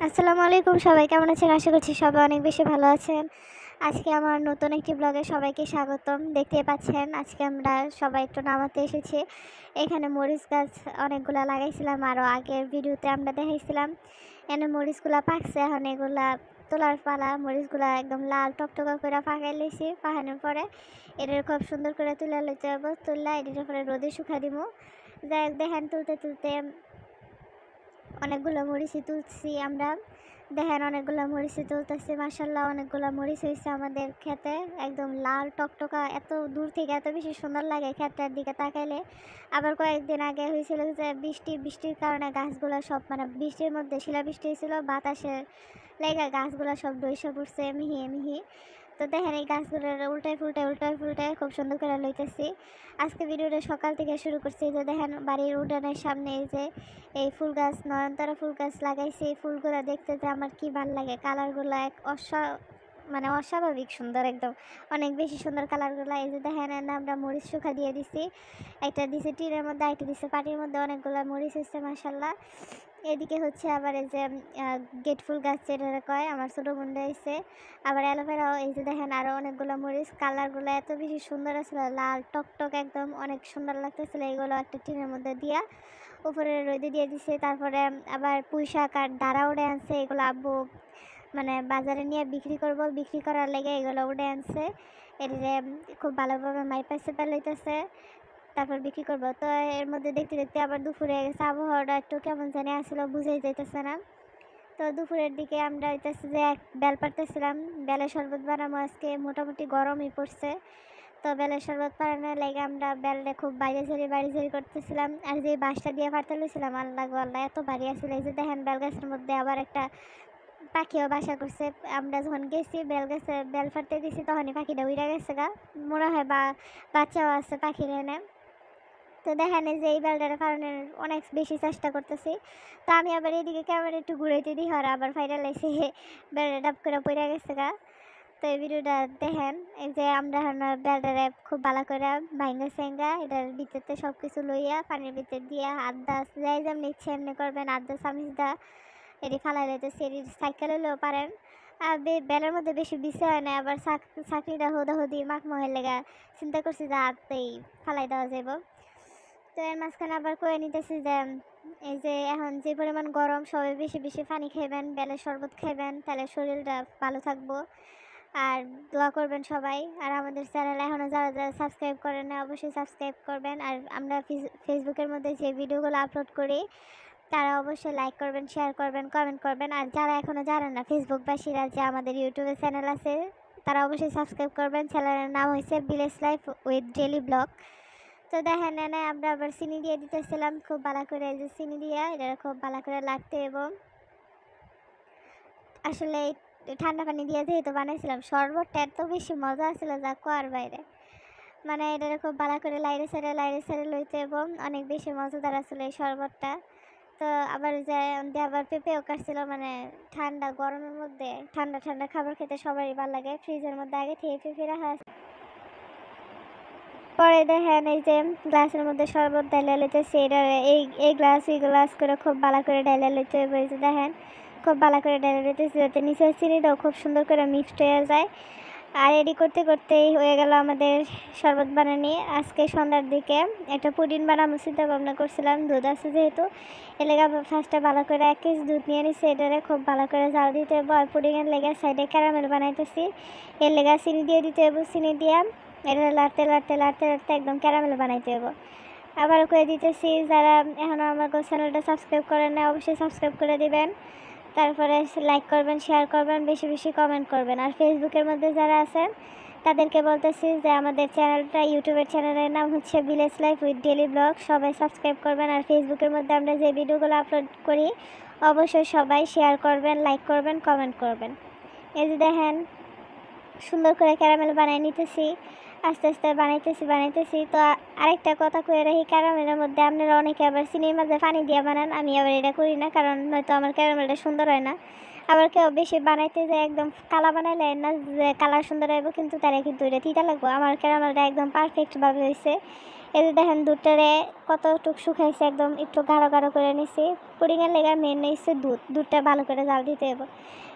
আসসালামু আলাইকুম, সবাই কেমন আছেন? আশা করছি সবাই অনেক বেশি ভালো আছেন। আজকে আমার নতুন একটি ব্লগে সবাইকে স্বাগতম। দেখতেই পাচ্ছেন আজকে আমরা সবাই একটু নামাতে এসেছি। এখানে মরিচ গাছ অনেকগুলা লাগাইছিলাম, আরও আগের ভিডিওতে আমরা দেখাইছিলাম। এখানে মরিচগুলা পাকছে, এখন এগুলা তোলার পালা। মরিচগুলা একদম লাল টকটকা করে পাকাই লইছি। পাকানোর পরে এটার খুব সুন্দর করে তুলে লইতে হবে। তুললা এটার পরে রোদে শুকা দিব। যাই হোক, দেখেন তুলতে তুলতে অনেকগুলো মরিচই তুলছি আমরা। দেখেন অনেকগুলো মরিচই তুলতেছি, মাশাল্লাহ অনেকগুলো মরিচ হয়েছে আমাদের খেতে, একদম লাল টকটকা। এত দূর থেকে এত বেশি সুন্দর লাগে ক্ষেতের দিকে তাকাইলে। আবার কয়েকদিন আগে হয়েছিল যে বৃষ্টির কারণে গাছগুলো সব, মানে বৃষ্টির মধ্যে শিলাবৃষ্টি হয়েছিল, বাতাসের লেগে গাছগুলো সব ডইসে পড়ছে মিহি মিহি। তো দেখেন এই গাছগুলোর উল্টায় খুব সুন্দর করে লইতেছি। আজকে ভিডিওটা সকাল থেকে শুরু করছি। যে দেখেন বাড়ির উঠানের সামনে এই যে এই ফুল গাছ, নয়নতারা ফুল গাছ লাগাইছি। এই ফুলগুলো দেখতে যে আমার কি ভালো লাগে, কালারগুলো এক মানে অস্বাভাবিক সুন্দর, একদম অনেক বেশি সুন্দর কালারগুলো। এই যে দেখেন আমরা মরিচ শুকা দিয়ে দিছি, একটা দিছে টিনের মধ্যে, একটা দিছে পাটির মধ্যে, অনেকগুলো মরিচ হচ্ছে মাশাল্লাহ। এদিকে হচ্ছে আবার এই যে গেট ফুল গাছ যেটা কয়, আমার ছোটো বোনটা হয়েছে। আবার অ্যালোভেরাও এই যে দেখেন, আরও অনেকগুলো মরিচ। কালারগুলো এত বেশি সুন্দর আছিল, লাল টকটক একদম অনেক সুন্দর লাগতেছিল। এগুলো একটা টিনের মধ্যে দিয়া উপরে রোদে দিয়ে দিছে। তারপরে আবার পুঁই শাক আর দাঁড়া উড়ে আনছে, এগুলো আব্বু মানে বাজারে নিয়ে বিক্রি করার লেগে এগুলো উড়ে আনছে। এটারে খুব ভালোভাবে মাইপা চেপা লইতেছে, তারপর বিক্রি করবো। তো এর মধ্যে দেখতে দেখতে আবার দুপুরে গেছে, আবহাওয়াটা একটু কেমন জানি আসলো, বুঝেই যাইতেছে না। তো দুপুরের দিকে আমরা হইতেছে যে এক বেল পাড়তেছিলাম, বেলের শরবত বানাবো আজকে। মোটামুটি গরমই পড়ছে, তো বেলের শরবত বানানোর লেগে আমরা বেলটা খুব বাড়ি ঝাড়ি করতেছিলাম। আর যে বাঁশটা দিয়ে ফাটতে লইছিলাম, আল্লাহ গো আল্লাহ এত ভারী আসছিল। এই যে দেখেন বেল গাছের মধ্যে আবার একটা পাখিও বাসা করছে। আমরা যখন গেছি বেল গাছে বেল ফাটতে দিছি, তখনই পাখিটা উড়ে গেছে গা, মনে হয় বা বাচ্চাও আছে পাখির এনে। তো দেখেন এই যে এই বেলটার কারণে অনেক বেশি চেষ্টা করতেছি। তো আমি আবার এদিকে ক্যামেরা একটু ঘুরাইতে দিই, আর আবার ফাইনাল এসে বেলটা ডাব করে পড়ে গেছে গা। তো এই ভিডিওটা দেখেন, এই যে আমরা বেলটারে খুব ভালো করে ভাঙ্গা সেঙ্গা এটার ভিতরতে সব কিছু লইয়া পানির ভিতর দিয়া হাত দা যাই যেমনি ইচ্ছে এমনি করবেন, হাত দা চামিচ দা এটি ফালাই লাইতেছে। এটি সাইকেল হলেও পারেন। আর বেলের মধ্যে বেশি বিষয় হয় না, আবার চাকরিটা হুদি মাখ মহের লেগা চিন্তা করছি যে হাতেই ফালাই দেওয়া যাব। তো এর মাঝখানে আবার কয়ে নিতেছি যে এই যে এখন যে পরিমাণ গরম, সবাই বেশি বেশি পানি খাইবেন, বেলের শরবত খাইবেন, তাহলে শরীরটা ভালো থাকবো। আর দোয়া করবেন সবাই। আর আমাদের চ্যানেল এখনও যারা যারা সাবস্ক্রাইব করেন না, অবশ্যই সাবস্ক্রাইব করবেন। আর আমরা ফেসবুকের মধ্যে যে ভিডিওগুলো আপলোড করি, তারা অবশ্যই লাইক করবেন, শেয়ার করবেন, কমেন্ট করবেন। আর যারা এখনও জানেন না ফেসবুকবাসীরা যে আমাদের ইউটিউবে চ্যানেল আছে, তারা অবশ্যই সাবস্ক্রাইব করবেন। চ্যানেলের নাম হয়েছে village life with daily blog. তো দেখেন এনে আমরা আবার চিনি দিয়ে দিতেছিলাম খুব ভালো করে। এই যে চিনি দিয়ে এটা খুব ভালো করে লাগতে, এবং আসলে ঠান্ডা পানি দিয়ে যেহেতু বানাইছিলাম, শরবতটা এত বেশি মজা ছিল যা কোয়ার বাইরে। মানে এটা খুব ভালো করে লাইরে সাইডে লইতে, এবং অনেক বেশি মজাদার আসলে এই শরবতটা। তো আবার যে আবার পেঁপেও কাটছিল, মানে ঠান্ডা গরমের মধ্যে ঠান্ডা ঠান্ডা খাবার খেতে সবারই ভালো লাগে। ফ্রিজের মধ্যে আগে থেকে পেঁপে রাখা আছে। পরে দেখেন এই যে গ্লাসের মধ্যে শরবত ঢাইলা লইতেছে, এটা এই গ্লাস ওই গ্লাস করে খুব ভালো করে ঢাইলা লইতে হবে। এই যে দেখেন খুব ভালো করে ঢাইলা লইতেছে, যাতে নিচের চিনিটাও খুব সুন্দর করে মিক্সড হয়ে যায়। আর এডি করতে করতেই হয়ে গেল আমাদের শরবত বানানি। আজকে সন্ধ্যার দিকে একটা পুডিং বানাবো চিন্তা ভাবনা করছিলাম, দুধ আছে যেহেতু। এর লেগে ফার্স্টে ভালো করে 1 কেজি দুধ নিয়ে নিচ্ছি, এটারে খুব ভালো করে জাল দিতে হবে। আর পুডিংয়ের লেগে সাইডে ক্যারামেল বানাইতেছি, এর লেগে চিনি দিয়ে দিতে হবে। চিনি দিয়া এটা লাড়তে একদম ক্যারামেল বানাইতে হবে। আবার করে দিতেছি, যারা এখনও আমার চ্যানেলটা সাবস্ক্রাইব করেন না, অবশ্যই সাবস্ক্রাইব করে দিবেন। তারপরে লাইক করবেন, শেয়ার করবেন, বেশি বেশি কমেন্ট করবেন। আর ফেসবুকের মধ্যে যারা আছেন তাদেরকে বলতেছি যে আমাদের চ্যানেলটা, ইউটিউবের চ্যানেলের নাম হচ্ছে village life with daily blog, সবাই সাবস্ক্রাইব করবেন। আর ফেসবুকের মধ্যে আমরা যে ভিডিওগুলো আপলোড করি, অবশ্যই সবাই শেয়ার করবেন, লাইক করবেন, কমেন্ট করবেন। এই যে দেখেন সুন্দর করে ক্যারামেল বানিয়ে নিতেছি। আস্তে আস্তে বানাইতেছি। তো আরেকটা কথা কয়ে রাখি, ক্যারামেলের মধ্যে আপনারা অনেকে আবার চিনির মাঝে পানি দিয়ে বানান, আমি আবার এটা করি না, কারণ নয়তো আমার ক্যারামেলটা সুন্দর হয় না। আবার কেউ বেশি বানাইতে যায় একদম কালা বানাইলে না যে কালার সুন্দর হইব, কিন্তু তারা কিন্তু এটা তিতা লাগবে। আমার ক্যারামেলটা একদম পারফেক্টভাবে হয়েছে। এই যে দেখেন দুধটারে কতটুক শুকাইছে, একদম একটু গাঢ় গাঢ় করে নিছি। পুডিংয়ের লেগে মেন নিচ্ছে দুধটা ভালো করে জাল দিতে হবে।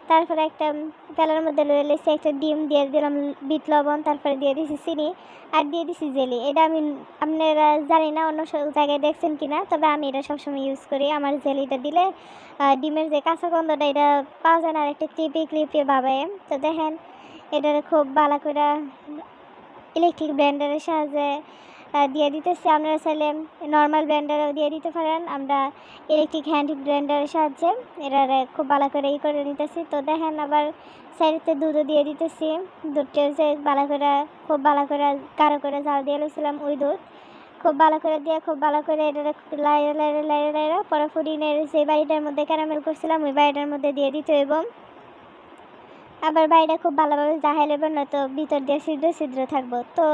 তারপরে একটা প্যানের মধ্যে লয়ে লেছি, একটা ডিম দিয়ে দিলাম, বিট লবণ, তারপরে দিয়ে দিছি চিনি, আর দিয়ে দিছি জেলি। এটা আমি আপনারা জানি না অন্য জায়গায় দেখছেন কিনা, তবে আমি এটা সবসময় ইউজ করি। আমার জেলিটা দিলে ডিমের যে কাঁচা গন্ধটা এটা পাওয়া যায় না, আর একটা ক্রিপি ভাবে। তো দেখেন এটারে খুব ভালো করে ইলেকট্রিক ব্লেন্ডারের সাহায্যে দিয়ে দিতেছি। আপনারা চাইলে নর্মাল ব্লেন্ডারও দিয়ে দিতে পারেন, আমরা ইলেকট্রিক হ্যান্ড ব্লেন্ডারের সাহায্যে এটারে খুব ভালো করে করে নিতেছি। তো দেখেন আবার সাইডেতে দুধও দিয়ে দিতেছি। দুধটা হচ্ছে খুব ভালো করে গাঢ় করে জাল দিয়ে লইছিলাম ওই দুধ, খুব ভালো করে দিয়ে খুব ভালো করে এটারে লাইড়া পরে ফুডিনের যে বাড়িটার মধ্যে ক্যারামেল করছিলাম ওই বাড়িটার মধ্যে দিয়ে দিতে এবং আবার বাইরে খুব ভালোভাবে জাহাই নেবেন, নয়তো ভিতর দিয়ে ছিদ্র থাকবো। তো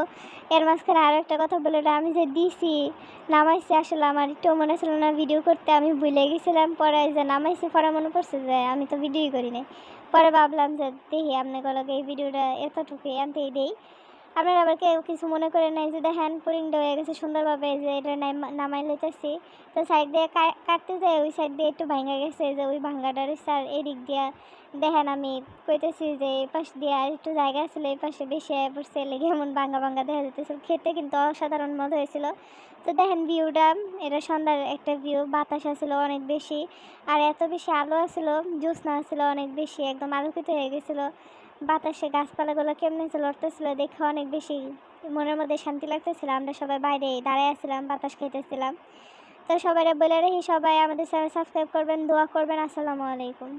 এর মাঝখানে আরও একটা কথা বলে, আমি যে দিছি নামাইছি, আসলে আমার একটু মনে ছিল না ভিডিও করতে, আমি ভুলে গেছিলাম। পরে যে নামাইছি পরে মনে পড়ছে যে আমি তো ভিডিওই করি নাই। পরে ভাবলাম যে দেখি আপনাকে এই ভিডিওটা এতটুকুই আনতেই দিই। আপনারা আবার কেউ কিছু মনে করে নাই যে দেখেন পুরিংটা হয়ে গেছে সুন্দরভাবে, যে এটা নামাই লইতেছি। তো সাইড দিয়ে কাটতে যায় ওই সাইড দিয়ে একটু ভাঙা গেছে, যে ওই ভাঙাটার স্যার এদিক দিয়া দেখেন আমি কইতেছি যে এই পাশ দিয়ে আর একটু জায়গা ছিল, এই পাশে বেশি পড়ছে লেগে এমন ভাঙা দেখা যেতেছিল। খেতে কিন্তু অসাধারণ মজা হয়েছিল। তো দেখেন ভিউটা, এটা সন্ধ্যার একটা ভিউ, বাতাস আসছিল অনেক বেশি, আর এত বেশি আলো আসছিল, জ্যোৎস্না আসছিল অনেক বেশি, একদম আলোকিত হয়ে গেছিলো। বাতাসে গাছপালাগুলো কেমনে যে লড়তেছিল দেখে অনেক বেশি মনের মধ্যে শান্তি লাগতেছিল। আমরা সবাই বাইরে দাঁড়ায় আসছিলাম, বাতাস খাইতেছিলাম। তো সবাই বলে রাখি, সবাই আমাদের চ্যানেল সাবস্ক্রাইব করবেন, দোয়া করবেন। আসসালামু আলাইকুম।